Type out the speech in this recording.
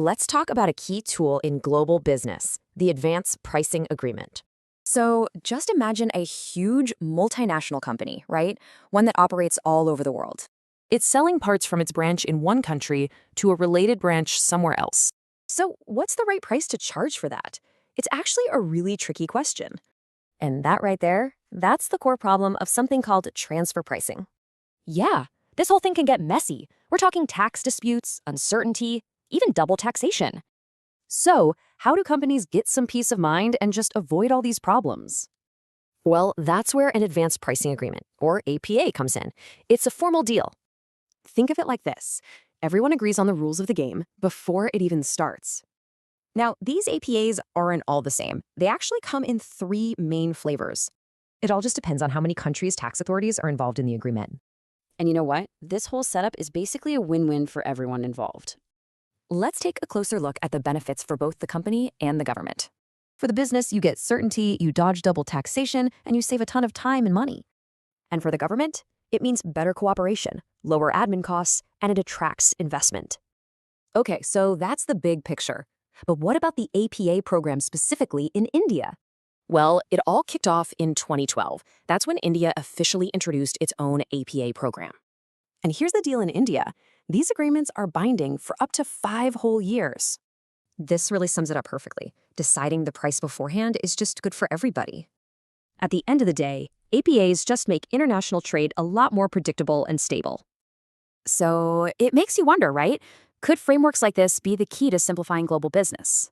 let's talk about a key tool in global business, the Advance Pricing Agreement. So just imagine a huge multinational company, right? One that operates all over the world. It's selling parts from its branch in one country to a related branch somewhere else. So what's the right price to charge for that? It's actually a really tricky question. And that right there, that's the core problem of something called transfer pricing. Yeah, this whole thing can get messy. We're talking tax disputes, uncertainty, even double taxation. So, how do companies get some peace of mind and just avoid all these problems? Well, that's where an Advance Pricing Agreement, or APA, comes in. It's a formal deal. Think of it like this. Everyone agrees on the rules of the game before it even starts. Now, these APAs aren't all the same. They actually come in 3 main flavors. It all just depends on how many countries' tax authorities are involved in the agreement. And you know what? This whole setup is basically a win-win for everyone involved. Let's take a closer look at the benefits for both the company and the government. For the business, you get certainty, you dodge double taxation, and you save a ton of time and money. And for the government, it means better cooperation, lower admin costs, and it attracts investment. Okay, so that's the big picture. But what about the APA program specifically in India? Well, it all kicked off in 2012. That's when India officially introduced its own APA program. And here's the deal in India. These agreements are binding for up to 5 whole years. This really sums it up perfectly. Deciding the price beforehand is just good for everybody. At the end of the day, APAs just make international trade a lot more predictable and stable. So it makes you wonder, right? Could frameworks like this be the key to simplifying global business?